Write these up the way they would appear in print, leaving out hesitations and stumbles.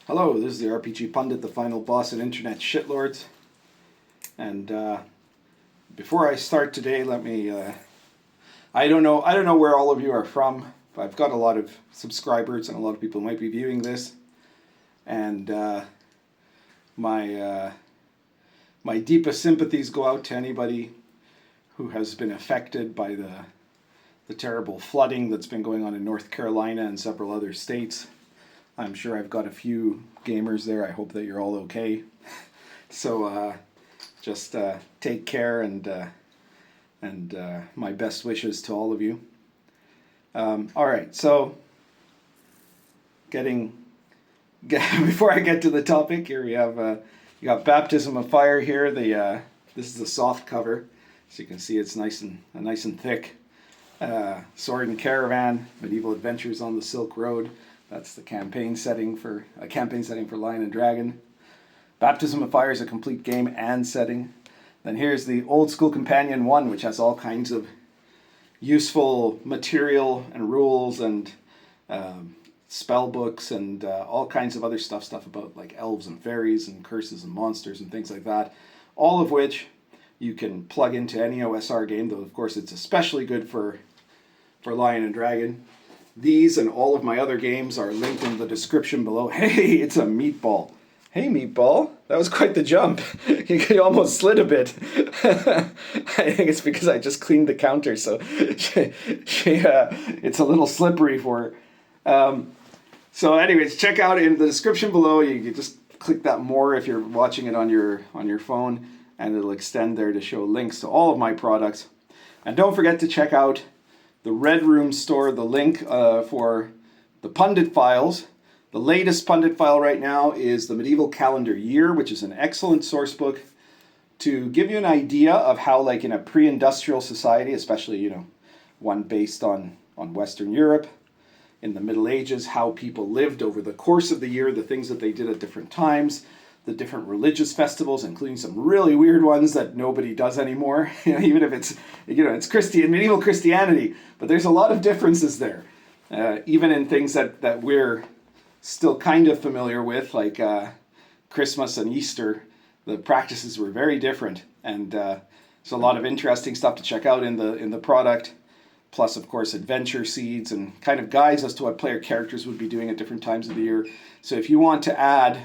Hello, this is the RPG Pundit, the final boss of internet shitlords. And before I start today, let me. I don't know where all of you are from, but I've got a lot of subscribers and a lot of people might be viewing this. And my deepest sympathies go out to anybody who has been affected by the terrible flooding that's been going on in North Carolina and several other states. I'm sure I've got a few gamers there. I hope that you're all okay. So just take care and my best wishes to all of you. All right, so before I get to the topic, here we have you got Baptism of Fire here. This is the soft cover, so you can see it's nice and thick. Sword and Caravan, Medieval Adventures on the Silk Road. That's the campaign setting for Lion and Dragon. Baptism of Fire is a complete game and setting. Then here's the Old School Companion 1, which has all kinds of useful material and rules and spell books and all kinds of other stuff about like elves and fairies and curses and monsters and things like that. All of which you can plug into any OSR game, though of course it's especially good for Lion and Dragon. These and all of my other games are linked in the description below. Hey, it's a meatball. Hey, meatball. That was quite the jump. You almost slid a bit. I think it's because I just cleaned the counter, so it's a little slippery for her. So anyways, check out in the description below. You can just click that more if you're watching it on your phone, and it'll extend there to show links to all of my products. And don't forget to check out the Red Room store, the link for the Pundit Files. The latest Pundit file right now is the Medieval Calendar Year, which is an excellent source book to give you an idea of how, like in a pre-industrial society, especially, one based on Western Europe in the Middle Ages, how people lived over the course of the year, the things that they did at different times, the different religious festivals, including some really weird ones that nobody does anymore, even if it's medieval Christianity, but there's a lot of differences there, even in things that we're still kind of familiar with, like Christmas and Easter. The practices were very different, and there's a lot of interesting stuff to check out in the product, plus of course adventure seeds and kind of guides as to what player characters would be doing at different times of the year. So if you want to add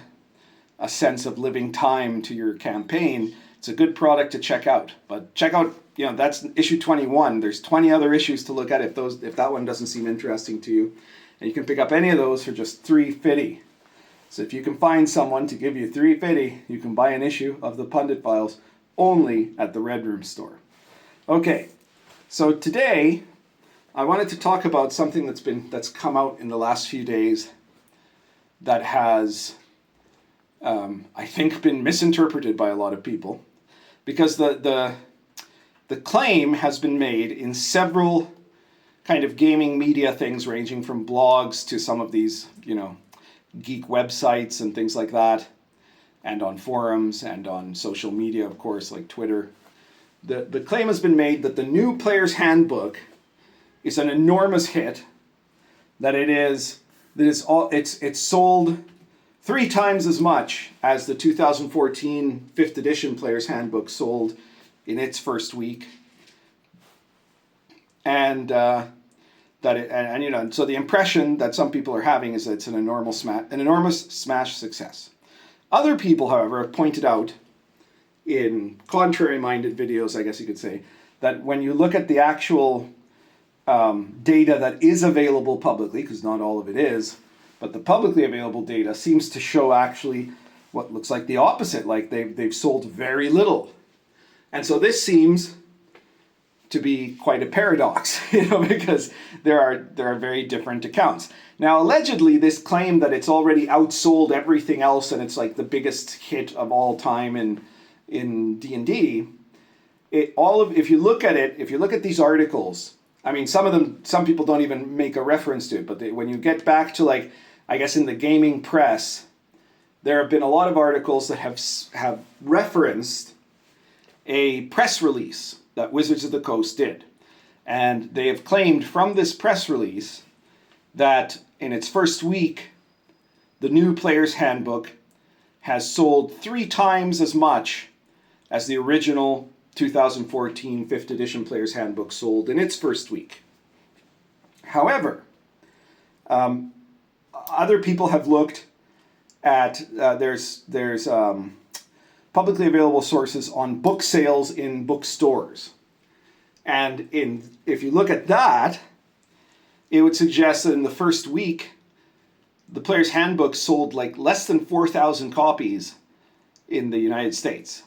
a sense of living time to your campaign, it's a good product to check out. But check out, that's issue 21. There's 20 other issues to look at if that one doesn't seem interesting to you. And you can pick up any of those for just $3.50. So if you can find someone to give you $3.50, you can buy an issue of the Pundit Files only at the Red Room store. Okay, so today I wanted to talk about something that's come out in the last few days that has I think been misinterpreted by a lot of people, because the claim has been made in several kind of gaming media things, ranging from blogs to some of these geek websites and things like that, and on forums and on social media, of course, like Twitter. The claim has been made that the new Player's Handbook is an enormous hit, that it's sold 3 times as much as the 2014 5th edition Player's Handbook sold in its first week, and so the impression that some people are having is that it's an enormous smash success. Other people, however, have pointed out in contrary-minded videos, I guess you could say, that when you look at the actual data that is available publicly, because not all of it is, but the publicly available data seems to show actually what looks like the opposite, like they've sold very little. And so this seems to be quite a paradox, because there are very different accounts. Now, allegedly, this claim that it's already outsold everything else and it's like the biggest hit of all time in D&D, if you look at these articles, I mean, some people don't even make a reference to it, but when you get back to, like, I guess in the gaming press, there have been a lot of articles that have referenced a press release that Wizards of the Coast did. And they have claimed from this press release that in its first week, the new Player's Handbook has sold 3 times as much as the original 2014 5th edition Player's Handbook sold in its first week. However, other people have looked at, there's publicly available sources on book sales in bookstores. And if you look at that, it would suggest that in the first week, the Player's Handbook sold like less than 4,000 copies in the United States,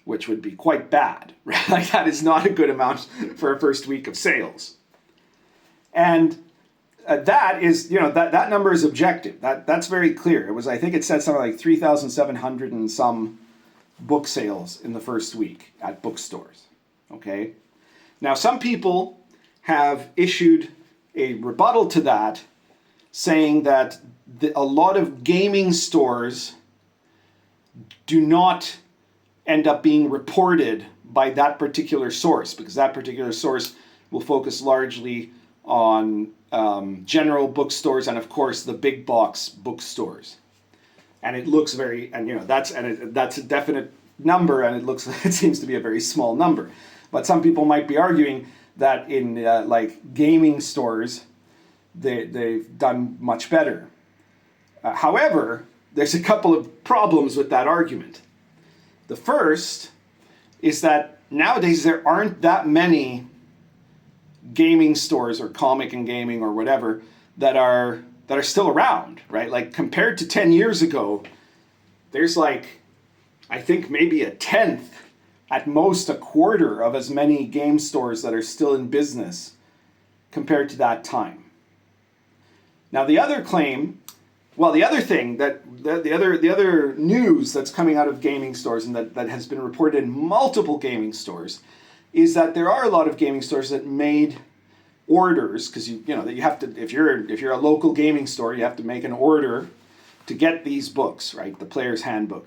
which would be quite bad, right? Like that is not a good amount for a first week of sales. And that is, that number is objective. That's very clear. It was, I think it said something like 3,700 and some book sales in the first week at bookstores, okay? Now, some people have issued a rebuttal to that, saying that a lot of gaming stores do not end up being reported by that particular source, because that particular source will focus largely on general bookstores and, of course, the big box bookstores. And it looks very, that's a definite number, and it seems to be a very small number. But some people might be arguing that in like gaming stores, they've done much better. However, there's a couple of problems with that argument. The first is that nowadays there aren't that many gaming stores or comic and gaming or whatever that are still around, right? Like compared to 10 years ago, there's like, I think maybe a tenth, at most a quarter of as many game stores that are still in business compared to that time. Now the other claim, the other news that's coming out of gaming stores and that has been reported in multiple gaming stores is that there are a lot of gaming stores that made orders, because you have to, if you're a local gaming store, you have to make an order to get these books, right? The Player's Handbook.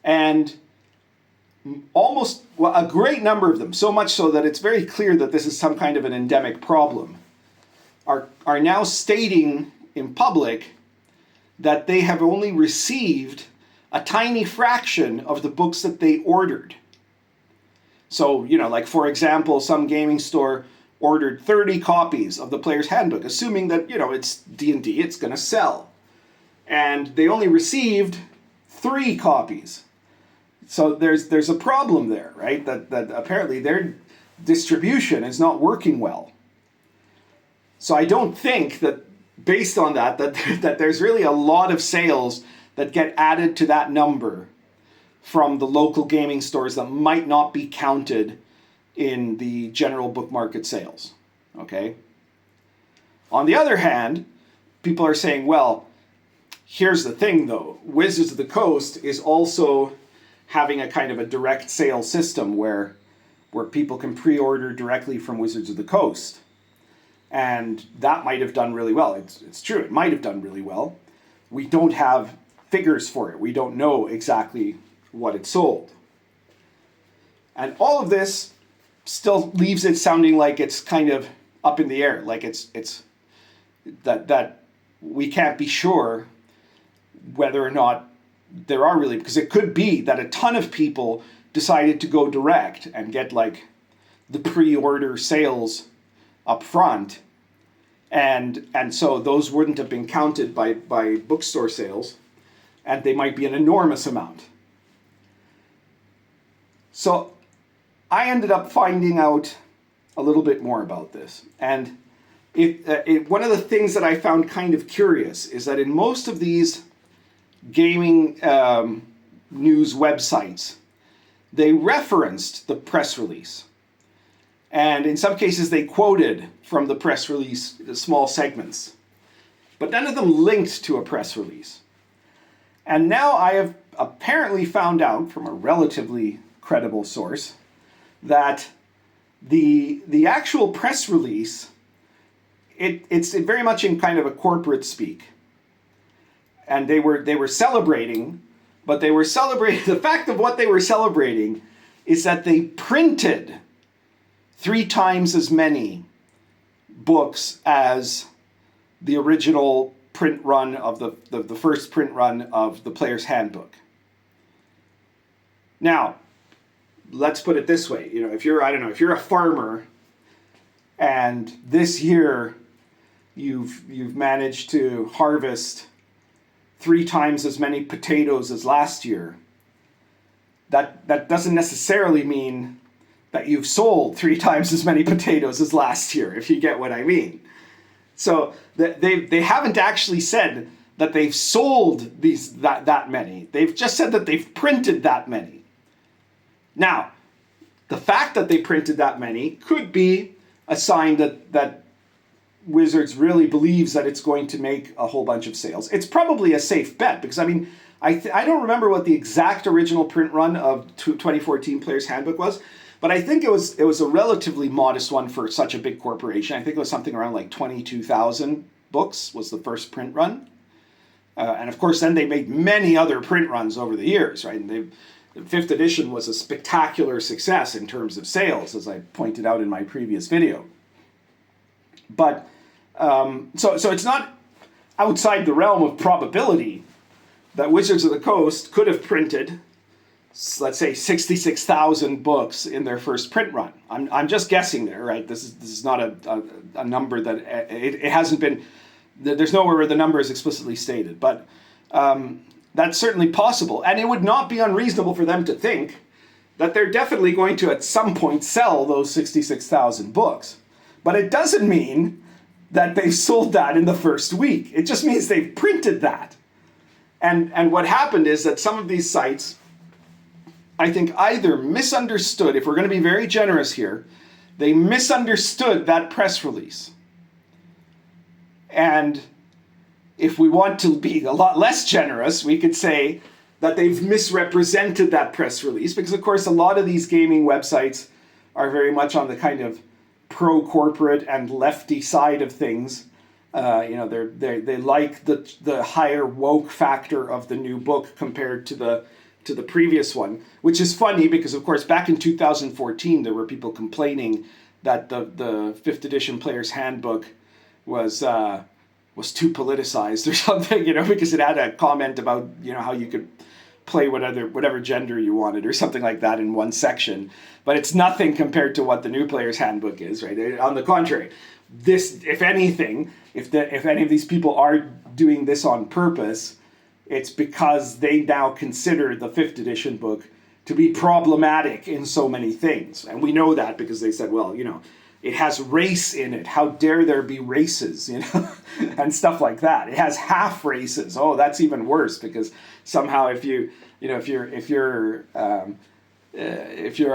And a great number of them, so much so that it's very clear that this is some kind of an endemic problem, are now stating in public that they have only received a tiny fraction of the books that they ordered. So, like for example, some gaming store ordered 30 copies of the Player's Handbook, assuming that, it's D&D, it's going to sell. And they only received 3 copies. So there's a problem there, right? That apparently their distribution is not working well. So I don't think that, based on that there's really a lot of sales that get added to that number from the local gaming stores that might not be counted in the general book market sales, okay? On the other hand, people are saying, well, here's the thing though, Wizards of the Coast is also having a kind of a direct sale system where people can pre-order directly from Wizards of the Coast. And that might have done really well. It's true, it might have done really well. We don't have figures for it. We don't know exactly what it sold. And all of this still leaves it sounding like it's kind of up in the air, like it's that we can't be sure whether or not there are really, because it could be that a ton of people decided to go direct and get like the pre-order sales up front, and so those wouldn't have been counted by bookstore sales, and they might be an enormous amount. So I ended up finding out a little bit more about this, and one of the things that I found kind of curious is that in most of these gaming news websites, they referenced the press release. And in some cases, they quoted from the press release the small segments. But none of them linked to a press release. And now I have apparently found out from a relatively credible source that the actual press release, it's very much in kind of a corporate speak. And they were celebrating, but they were celebrating, the fact of what they were celebrating is that they printed 3 times as many books as the original print run of the first print run of the Player's Handbook. Now, let's put it this way. If you're, I don't know, if you're a farmer and this year you've managed to harvest 3 times as many potatoes as last year, that doesn't necessarily mean that you've sold 3 times as many potatoes as last year, if you get what I mean. So they haven't actually said that they've sold that many. They've just said that they've printed that many. Now, the fact that they printed that many could be a sign that Wizards really believes that it's going to make a whole bunch of sales. It's probably a safe bet because, I mean, I don't remember what the exact original print run of 2014 Player's Handbook was, but I think it was a relatively modest one for such a big corporation. I think it was something around like 22,000 books was the first print run. And of course, then they made many other print runs over the years, right? And the 5th edition was a spectacular success in terms of sales, as I pointed out in my previous video. But, so it's not outside the realm of probability that Wizards of the Coast could have printed, let's say, 66,000 books in their first print run. I'm just guessing there, right? This is not a number that, it hasn't been, there's nowhere where the number is explicitly stated, but that's certainly possible. And it would not be unreasonable for them to think that they're definitely going to at some point sell those 66,000 books. But it doesn't mean that they've sold that in the first week. It just means they've printed that. And what happened is that some of these sites, I think, either misunderstood, if we're going to be very generous here, they misunderstood that press release. And if we want to be a lot less generous, we could say that they've misrepresented that press release, because of course a lot of these gaming websites are very much on the kind of pro-corporate and lefty side of things. They like the higher woke factor of the new book compared to the previous one, which is funny because of course back in 2014 there were people complaining that the 5th edition Player's Handbook was too politicized or something, because it had a comment about how you could play whatever gender you wanted or something like that in one section. But it's nothing compared to what the new Player's Handbook is, right? On the contrary, this, if anything, if any of these people are doing this on purpose, it's because they now consider the 5th edition book to be problematic in so many things. And we know that because they said, well, it has race in it. How dare there be races, and stuff like that. It has half races. Oh, that's even worse because somehow if you're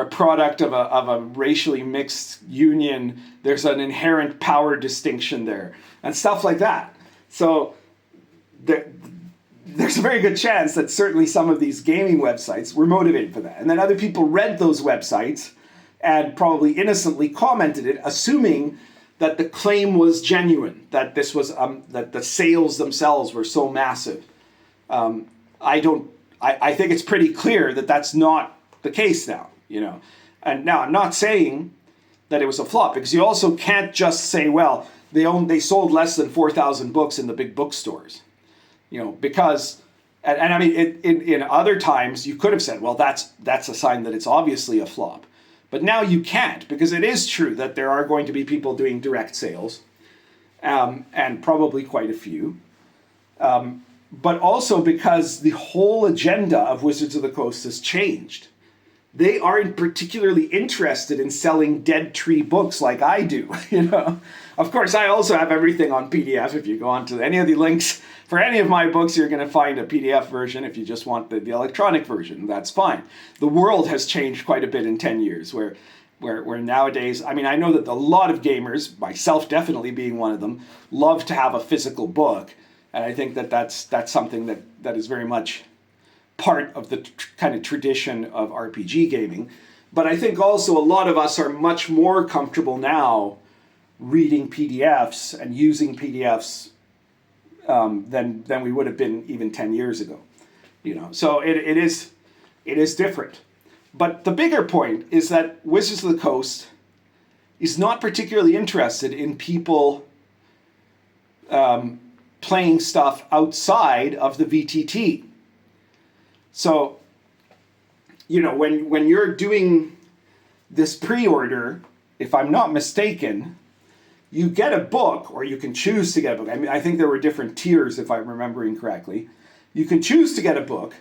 a product of a racially mixed union, there's an inherent power distinction there and stuff like that. So there's a very good chance that certainly some of these gaming websites were motivated for that. And then other people read those websites and probably innocently commented it, assuming that the claim was genuine, that this was that the sales themselves were so massive. I think it's pretty clear that that's not the case now, And now I'm not saying that it was a flop, because you also can't just say, well, they sold less than 4,000 books in the big bookstores, because. And I mean, in other times you could have said, well, that's a sign that it's obviously a flop. But now you can't, because it is true that there are going to be people doing direct sales, and probably quite a few. But also because the whole agenda of Wizards of the Coast has changed. They aren't particularly interested in selling dead tree books like I do, Of course, I also have everything on PDF. If you go onto any of the links for any of my books, you're going to find a PDF version. If you just want the electronic version, that's fine. The world has changed quite a bit in 10 years, where nowadays, I mean, I know that a lot of gamers, myself definitely being one of them, love to have a physical book. And I think that's something that is very much part of the kind of tradition of RPG gaming. But I think also a lot of us are much more comfortable now reading PDFs and using PDFs than we would have been even 10 years ago. So it is different. But the bigger point is that Wizards of the Coast is not particularly interested in people playing stuff outside of the VTT. So, you know, when you're doing this pre-order, if I'm not mistaken, you get a book, or you can choose to get a book. I mean, I think there were different tiers, if I'm remembering correctly. You can choose to get a book.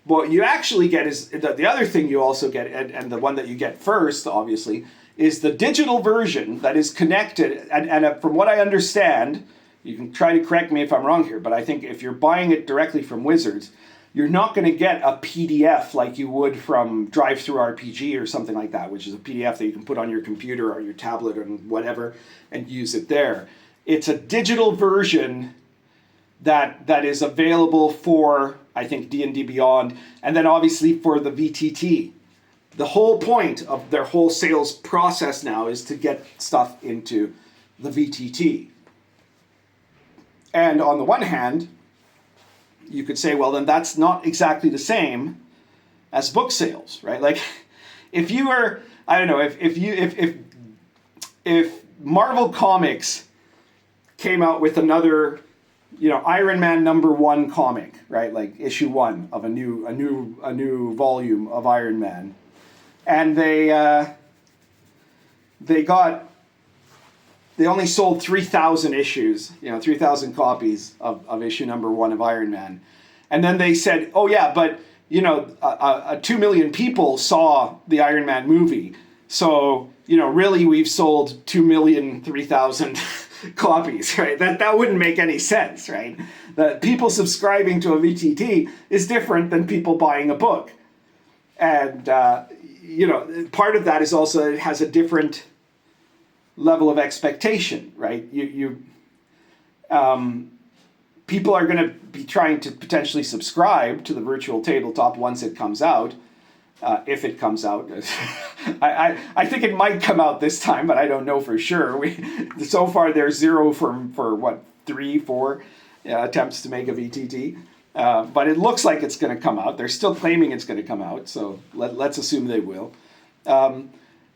What you actually get is, the other thing you also get, and the one that you get first, obviously, is the digital version that is connected. And from what I understand, you can try to correct me if I'm wrong here, but I think if you're buying it directly from Wizards, you're not going to get a PDF like you would from DriveThruRPG or something like that, which is a PDF that you can put on your computer or your tablet or whatever and use it there. It's a digital version that is available for, I think, D&D Beyond, and then obviously for the VTT. The whole point of their whole sales process now is to get stuff into the VTT. And on the one hand, you could say, well, then that's not exactly the same as book sales, right? Like, if you were, I don't know, if Marvel Comics came out with another, you know, Iron Man #1 comic, right? Like issue 1 of a new volume of Iron Man, and they only sold 3,000 issues, you know, 3,000 copies of issue #1 of Iron Man. And then they said, oh yeah, but, you know, 2 million people saw the Iron Man movie. So, you know, really we've sold 2,003,000 copies, right? That wouldn't make any sense, right? That people subscribing to a VTT is different than people buying a book. And, you know, part of that is also it has a different level of expectation, right? People are going to be trying to potentially subscribe to the virtual tabletop once it comes out, if it comes out. I think it might come out this time, but I don't know for sure. So far, there's 0 for what, 3, 4 attempts to make a VTT. But it looks like it's going to come out. They're still claiming it's going to come out, so let's assume they will.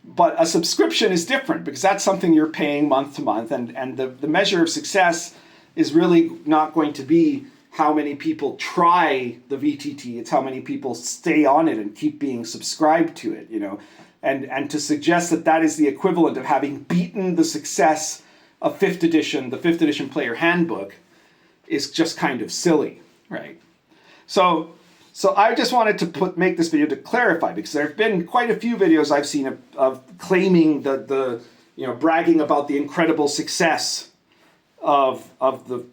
But a subscription is different because that's something you're paying month to month, and the measure of success is really not going to be how many people try the VTT. It's how many people stay on it and keep being subscribed to it, you know. And to suggest that is the equivalent of having beaten the success of 5th edition, the 5th edition player handbook, is just kind of silly, right? So I just wanted to make this video to clarify, because there have been quite a few videos I've seen of claiming the you know, bragging about the incredible success of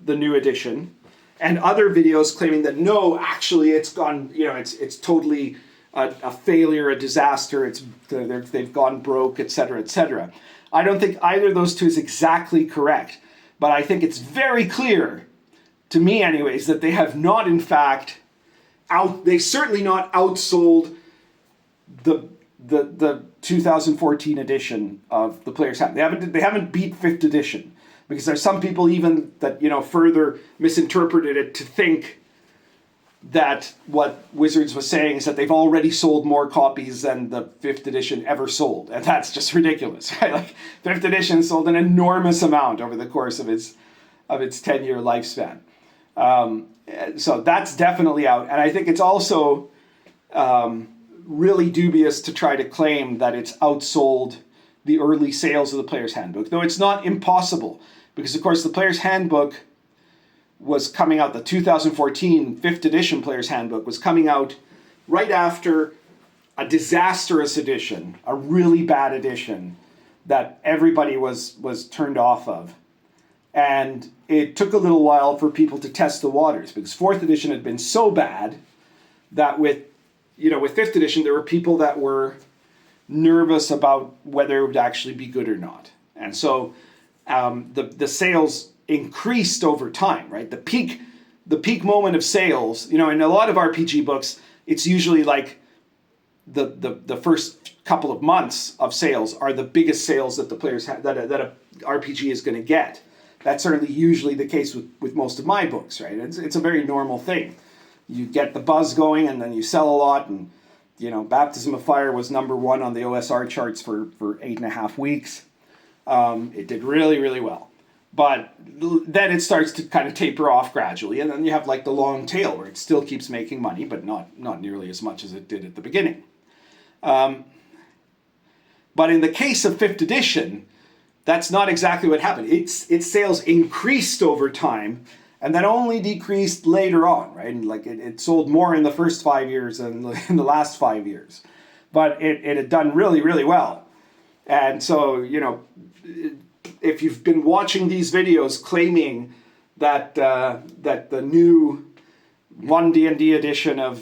the new edition, and other videos claiming that no, actually it's gone, you know, it's totally a failure, a disaster, they've gone broke, etc., etc. I don't think either of those two is exactly correct, but I think it's very clear, to me anyways, that they have not in fact they certainly not outsold the 2014 edition of the Player's Handbook. They haven't beat 5th edition, because there's some people even that, you know, further misinterpreted it to think that what Wizards was saying is that they've already sold more copies than the 5th edition ever sold, and that's just ridiculous, right? Like, 5th edition sold an enormous amount over the course of its 10-year lifespan. So that's definitely out. And I think it's also really dubious to try to claim that it's outsold the early sales of the Player's Handbook, though it's not impossible, because of course the Player's Handbook was coming out, the 2014 5th edition Player's Handbook was coming out right after a disastrous edition, a really bad edition that everybody was turned off of. And it took a little while for people to test the waters, because 4th edition had been so bad that with 5th edition, there were people that were nervous about whether it would actually be good or not. And so the sales increased over time, right? The peak moment of sales, you know, in a lot of RPG books, it's usually like the first couple of months of sales are the biggest sales that the players that a RPG is going to get. That's certainly usually the case with most of my books, right? It's a very normal thing. You get the buzz going, and then you sell a lot. And, you know, Baptism of Fire was #1 on the OSR charts for 8.5 weeks. It did really, really well. But then it starts to kind of taper off gradually, and then you have like the long tail where it still keeps making money, but not nearly as much as it did at the beginning. But in the case of 5th edition, that's not exactly what happened. Its sales increased over time, and then only decreased later on, right? And like it sold more in the first 5 years than in the last 5 years. But it had done really, really well. And so, you know, if you've been watching these videos claiming that that the new 1 D&D edition of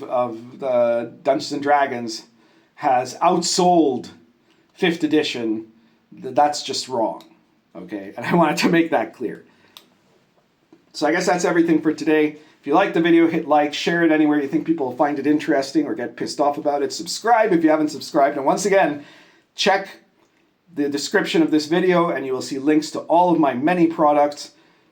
the Dungeons and Dragons has outsold 5th edition, that's just wrong, okay? And I wanted to make that clear. So I guess that's everything for today. If you like the video, hit like, share it anywhere you think people will find it interesting or get pissed off about it. Subscribe if you haven't subscribed. And once again, check the description of this video and you will see links to all of my many products: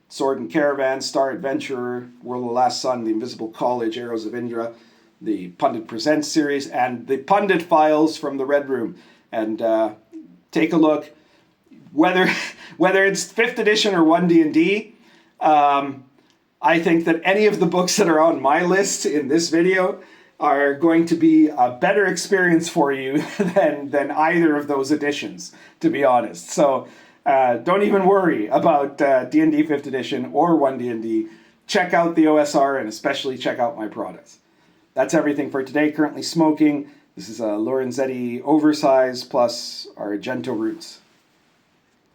Sword and Caravan, Star Adventurer, World of the Last Sun, The Invisible College, Arrows of Indra, the Pundit Presents series, and the Pundit Files from the Red Room. And take a look. Whether it's 5th edition or 1 D&D, I think that any of the books that are on my list in this video are going to be a better experience for you than either of those editions, to be honest. So don't even worry about D&D 5th edition or 1 D&D. Check out the OSR and especially check out my products. That's everything for today. Currently smoking. This is a Lorenzetti Oversize plus Argento Roots.